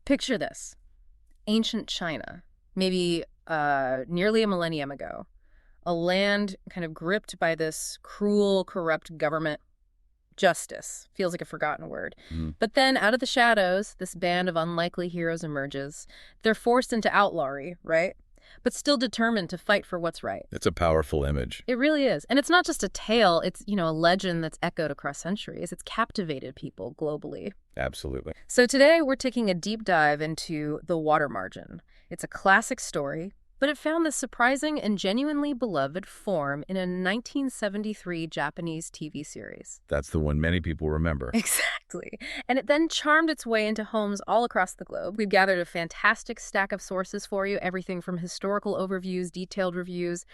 Picture this. Ancient China, maybe nearly a millennium ago. A land kind of gripped by this cruel, corrupt government. Justice feels like a forgotten word. Mm. But then out of the shadows, this band of unlikely heroes emerges. They're forced into outlawry, right? But still determined to fight for what's right. It's a powerful image. It really is. And it's not just a tale, it's, a legend that's echoed across centuries. It's captivated people globally. Absolutely. So today we're taking a deep dive into The Water Margin. It's a classic story, but it found this surprising and genuinely beloved form in a 1973 Japanese TV series. That's the one many people remember. Exactly. And it then charmed its way into homes all across the globe. We've gathered a fantastic stack of sources for you, everything from historical overviews, detailed reviews,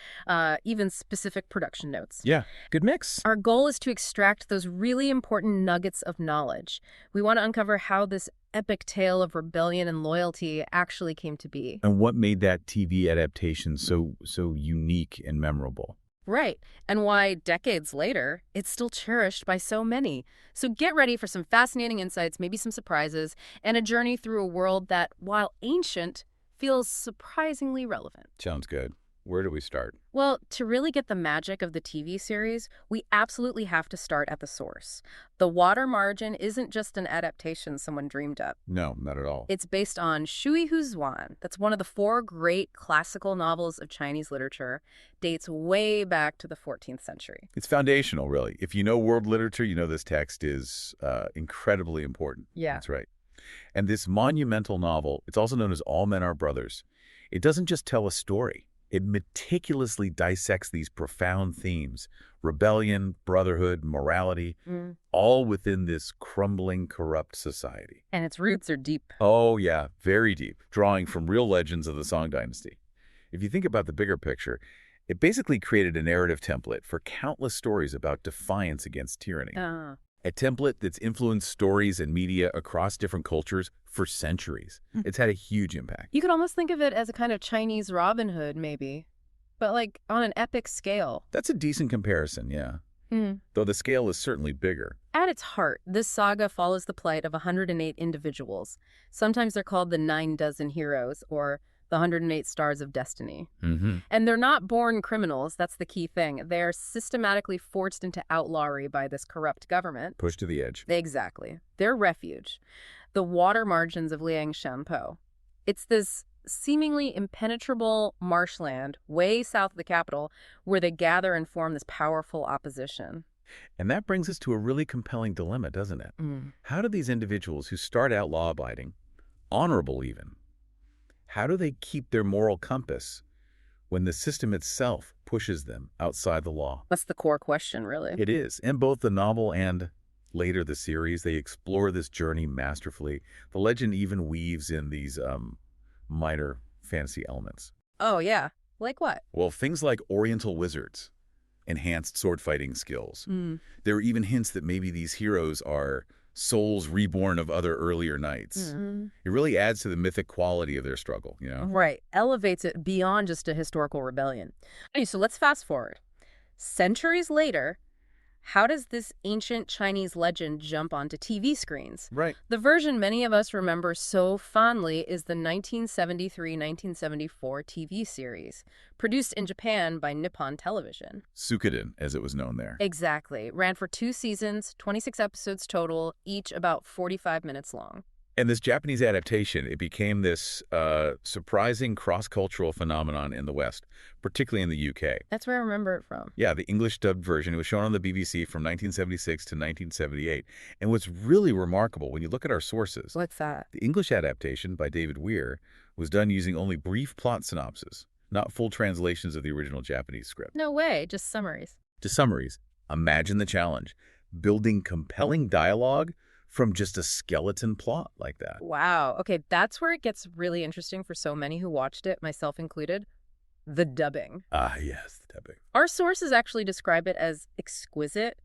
even specific production notes. Yeah, good mix. Our goal is to extract those really important nuggets of knowledge. We want to uncover how this epic tale of rebellion and loyalty actually came to be. And what made that TV adaptation so unique and memorable? Right, and why decades later, it's still cherished by so many. So get ready for some fascinating insights, maybe some surprises, and a journey through a world that, while ancient, feels surprisingly relevant. Sounds good. Where do we start? Well, to really get the magic of the TV series, we absolutely have to start at the source. The Water Margin isn't just an adaptation someone dreamed up. No, not at all. It's based on Shui Zhuan. That's one of the 4 great classical novels of Chinese literature. Dates way back to the 14th century. It's foundational, really. If you know world literature, you know this text is incredibly important. Yeah. That's right. And this monumental novel, it's also known as All Men Are Brothers. It doesn't just tell a story. It meticulously dissects these profound themes: rebellion, brotherhood, morality, all within this crumbling, corrupt society. And its roots are deep. Oh, yeah, very deep, drawing from real legends of the Song Dynasty. If you think about the bigger picture, it basically created a narrative template for countless stories about defiance against tyranny. A template that's influenced stories and media across different cultures for centuries. It's had a huge impact. You could almost think of it as a kind of Chinese Robin Hood, maybe. But like on an epic scale. That's a decent comparison, yeah. Though the scale is certainly bigger. At its heart, this saga follows the plight of 108 individuals. Sometimes they're called the 9 dozen heroes, or the 108 stars of destiny. And they're not born criminals, that's the key thing. They're systematically forced into outlawry by this corrupt government. Pushed to the edge. Exactly. Their refuge, the water margins of Liangshanpo. It's this seemingly impenetrable marshland way south of the capital where they gather and form this powerful opposition. And that brings us to a really compelling dilemma, doesn't it? How do these individuals who start out law-abiding, honorable even, how do they keep their moral compass when the system itself pushes them outside the law? That's the core question, really. It is. In both the novel and later the series, they explore this journey masterfully. The legend even weaves in these minor fantasy elements. Oh, yeah. Like what? Well, things like Oriental wizards, enhanced sword fighting skills. There are even hints that maybe these heroes are souls reborn of other earlier knights. It really adds to the mythic quality of their struggle, you know? Right. Elevates it beyond just a historical rebellion. Okay, so let's fast forward. Centuries later, how does this ancient Chinese legend jump onto TV screens? Right. The version many of us remember so fondly is the 1973-1974 TV series, produced in Japan by Nippon Television. Sukuden, as it was known there. Exactly. Ran for 2 seasons, 26 episodes total, each about 45 minutes long. And this Japanese adaptation, it became this surprising cross-cultural phenomenon in the West, particularly in the UK. That's where I remember it from. Yeah, the English-dubbed version. It was shown on the BBC from 1976 to 1978. And what's really remarkable, when you look at our sources, What's that? the English adaptation by David Weir was done using only brief plot synopses, not full translations of the original Japanese script. No way, just summaries. To summaries, imagine the challenge, building compelling dialogue from just a skeleton plot like that. Wow. Okay, that's where it gets really interesting for so many who watched it, myself included. The dubbing. Ah, yes, the dubbing. Our sources actually describe it as exquisite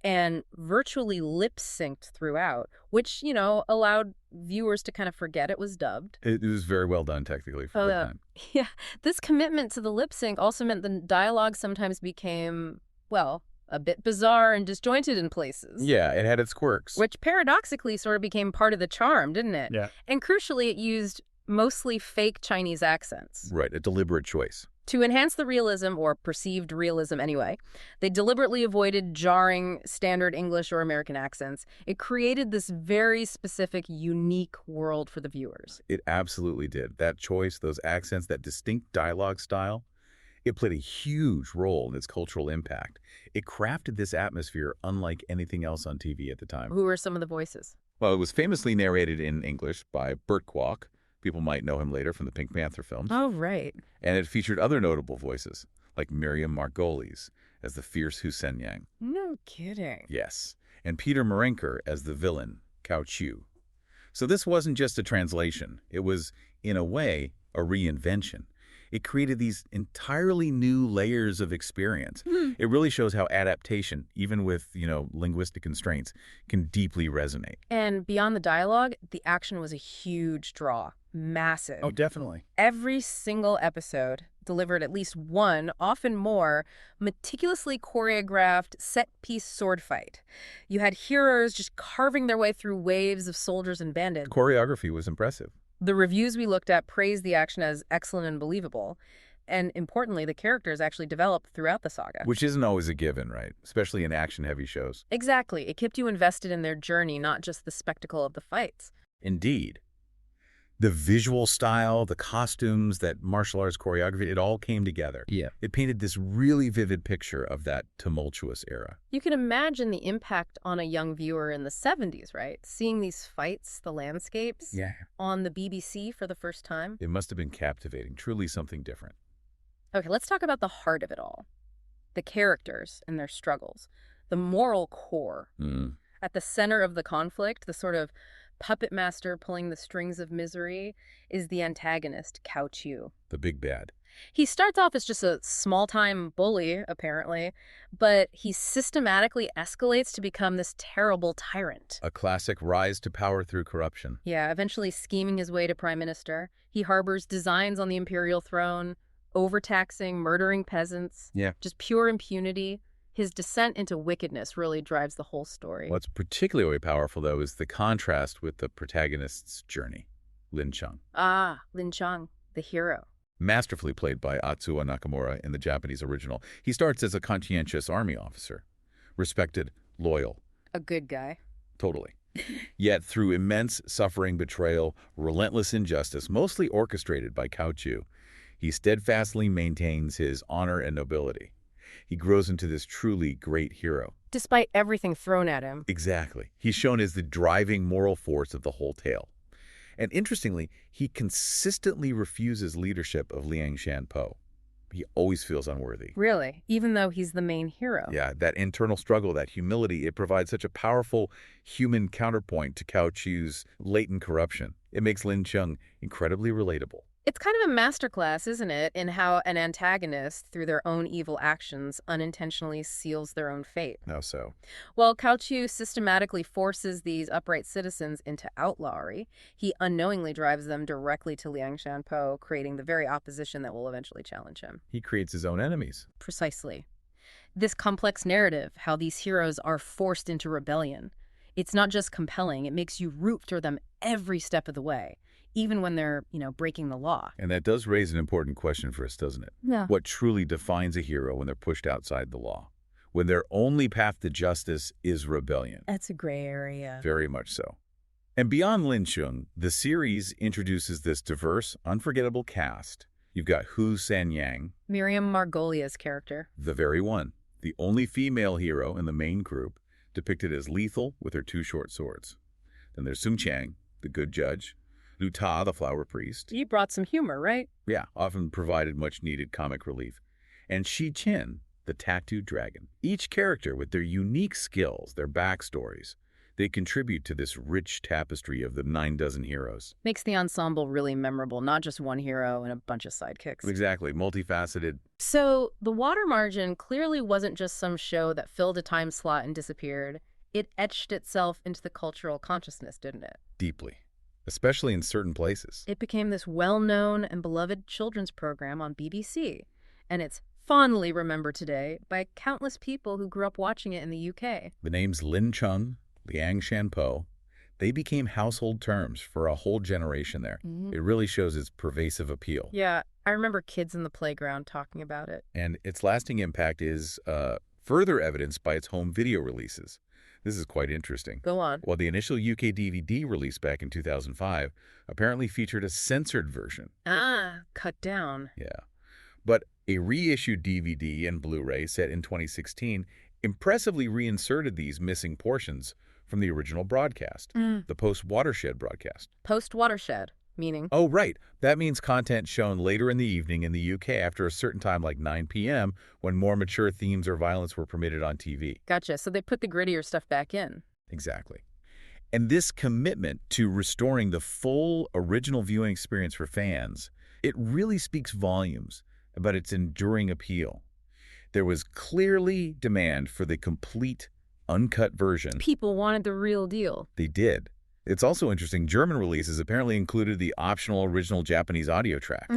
and virtually lip-synced throughout, which, allowed viewers to kind of forget it was dubbed. It was very well done technically for the time. Yeah. This commitment to the lip sync also meant the dialogue sometimes became, a bit bizarre and disjointed in places. Yeah, it had its quirks. Which paradoxically sort of became part of the charm, didn't it? Yeah. And crucially, it used mostly fake Chinese accents. Right, a deliberate choice. To enhance the realism, or perceived realism anyway, they deliberately avoided jarring standard English or American accents. It created this very specific, unique world for the viewers. It absolutely did. That choice, those accents, that distinct dialogue style, it played a huge role in its cultural impact. It crafted this atmosphere unlike anything else on TV at the time. Who were some of the voices? Well, it was famously narrated in English by Burt Kwok. People might know him later from the Pink Panther films. Oh, right. And it featured other notable voices, like Miriam Margolyes as the fierce Hu Senyang. No kidding. Yes. And Peter Marenker as the villain, Chiu. So this wasn't just a translation. It was, in a way, a reinvention. It created these entirely new layers of experience. It really shows how adaptation, even with, linguistic constraints, can deeply resonate. And beyond the dialogue, the action was a huge draw. Massive. Oh, definitely. Every single episode delivered at least one, often more, meticulously choreographed set-piece sword fight. You had heroes just carving their way through waves of soldiers and bandits. Choreography was impressive. The reviews we looked at praised the action as excellent and believable. And importantly, the characters actually developed throughout the saga. Which isn't always a given, right? Especially in action-heavy shows. Exactly. It kept you invested in their journey, not just the spectacle of the fights. Indeed. The visual style, the costumes, that martial arts choreography, it all came together. Yeah. It painted this really vivid picture of that tumultuous era. You can imagine the impact on a young viewer in the 70s, right? Seeing these fights, the landscapes, on the BBC for the first time. It must have been captivating, truly something different. Okay, let's talk about the heart of it all. The characters and their struggles. The moral core. At the center of the conflict, the sort of puppet master pulling the strings of misery, is the antagonist, Chiu. The big bad. He starts off as just a small-time bully, apparently, but he systematically escalates to become this terrible tyrant. A classic rise to power through corruption. Yeah, eventually scheming his way to prime minister. He harbors designs on the imperial throne, overtaxing, murdering peasants. Yeah. Just pure impunity. His descent into wickedness really drives the whole story. What's particularly powerful, though, is the contrast with the protagonist's journey, Lin Chung. Ah, Lin Chung, the hero. Masterfully played by Atsuo Nakamura in the Japanese original. He starts as a conscientious army officer. Respected, loyal. A good guy. Totally. Yet through immense suffering, betrayal, relentless injustice, mostly orchestrated by Chiu, he steadfastly maintains his honor and nobility. He grows into this truly great hero. Despite everything thrown at him. Exactly. He's shown as the driving moral force of the whole tale. And interestingly, he consistently refuses leadership of Liang Shanpo. He always feels unworthy. Really? Even though he's the main hero? Yeah, that internal struggle, that humility, it provides such a powerful human counterpoint to Chiu's latent corruption. It makes Lin Chung incredibly relatable. It's kind of a masterclass, isn't it, in how an antagonist, through their own evil actions, unintentionally seals their own fate. How so? Well, Chiu systematically forces these upright citizens into outlawry. He unknowingly drives them directly to Liang Shanpo, creating the very opposition that will eventually challenge him. He creates his own enemies. Precisely. This complex narrative, how these heroes are forced into rebellion, it's not just compelling, it makes you root for them every step of the way. Even when they're, breaking the law. And that does raise an important question for us, doesn't it? Yeah. What truly defines a hero when they're pushed outside the law? When their only path to justice is rebellion? That's a gray area. Very much so. And beyond Lin Chung, the series introduces this diverse, unforgettable cast. You've got Hu Senyang. Miriam Margolyes' character. The very one. The only female hero in the main group, depicted as lethal with her two short swords. Then there's Sung Chang, the good judge. Lu Ta, the flower priest. He brought some humor, right? Yeah, often provided much-needed comic relief. And Shi Qin, the tattooed dragon. Each character with their unique skills, their backstories, they contribute to this rich tapestry of the 9 heroes. Makes the ensemble really memorable, not just one hero and a bunch of sidekicks. Exactly, multifaceted. So, The Water Margin clearly wasn't just some show that filled a time slot and disappeared. It etched itself into the cultural consciousness, didn't it? Deeply. Especially in certain places. It became this well-known and beloved children's program on BBC, and its fondly remembered today by countless people who grew up watching it in the UK. The names Lin Chung, Liang Shanpo, they became household terms for a whole generation there. It really shows its pervasive appeal. Yeah, I remember kids in the playground talking about it. And its lasting impact is further evidenced by its home video releases. This is quite interesting. Go on. Well, the initial UK DVD release back in 2005 apparently featured a censored version. Cut down. Yeah. But a reissued DVD and Blu-ray set in 2016 impressively reinserted these missing portions from the original broadcast, the post-watershed broadcast. Post-watershed, meaning? Oh, right. That means content shown later in the evening in the UK after a certain time like 9 p.m. when more mature themes or violence were permitted on TV. Gotcha. So they put the grittier stuff back in. Exactly. And this commitment to restoring the full original viewing experience for fans, it really speaks volumes about its enduring appeal. There was clearly demand for the complete, uncut version. People wanted the real deal. They did. It's also interesting, German releases apparently included the optional original Japanese audio track,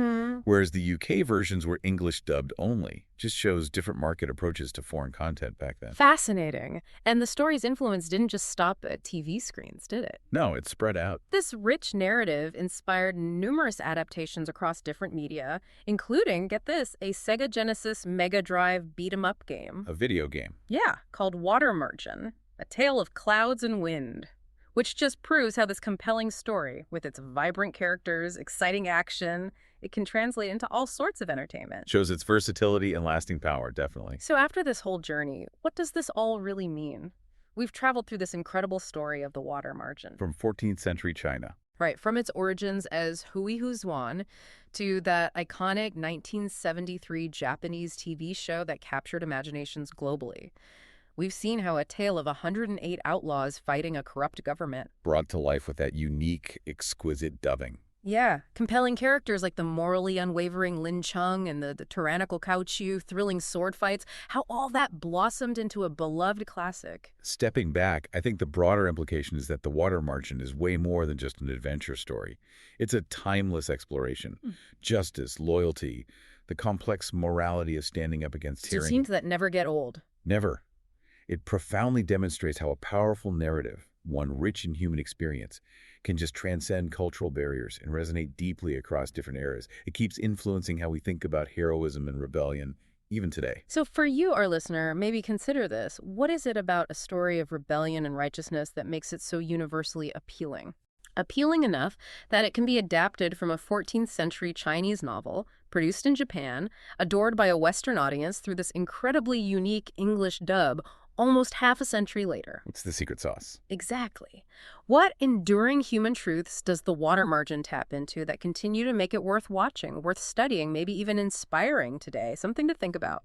whereas the UK versions were English dubbed only. Just shows different market approaches to foreign content back then. Fascinating. And the story's influence didn't just stop at TV screens, did it? No, it spread out. This rich narrative inspired numerous adaptations across different media, including, get this, a Sega Genesis Mega Drive beat-em-up game. A video game. Yeah, called Water Margin, A Tale of Clouds and Wind, which just proves how this compelling story, with its vibrant characters, exciting action, it can translate into all sorts of entertainment. Shows its versatility and lasting power, definitely. So after this whole journey, what does this all really mean? We've traveled through this incredible story of the Water Margin. From 14th century China. Right, from its origins as Hui Huzwan to that iconic 1973 Japanese TV show that captured imaginations globally. We've seen how a tale of 108 outlaws fighting a corrupt government. Brought to life with that unique, exquisite dubbing. Yeah, compelling characters like the morally unwavering Lin Chung and the tyrannical Chiu, thrilling sword fights, how all that blossomed into a beloved classic. Stepping back, I think the broader implication is that The Water Margin is way more than just an adventure story. It's a timeless exploration. Justice, loyalty, the complex morality of standing up against tyranny. Themes that never get old. Never. It profoundly demonstrates how a powerful narrative, one rich in human experience, can just transcend cultural barriers and resonate deeply across different eras. It keeps influencing how we think about heroism and rebellion, even today. So for you, our listener, maybe consider this. What is it about a story of rebellion and righteousness that makes it so universally appealing? Appealing enough that it can be adapted from a 14th century Chinese novel, produced in Japan, adored by a Western audience through this incredibly unique English dub, almost half a century later. It's the secret sauce. Exactly. What enduring human truths does the Water Margin tap into that continue to make it worth watching, worth studying, maybe even inspiring today? Something to think about.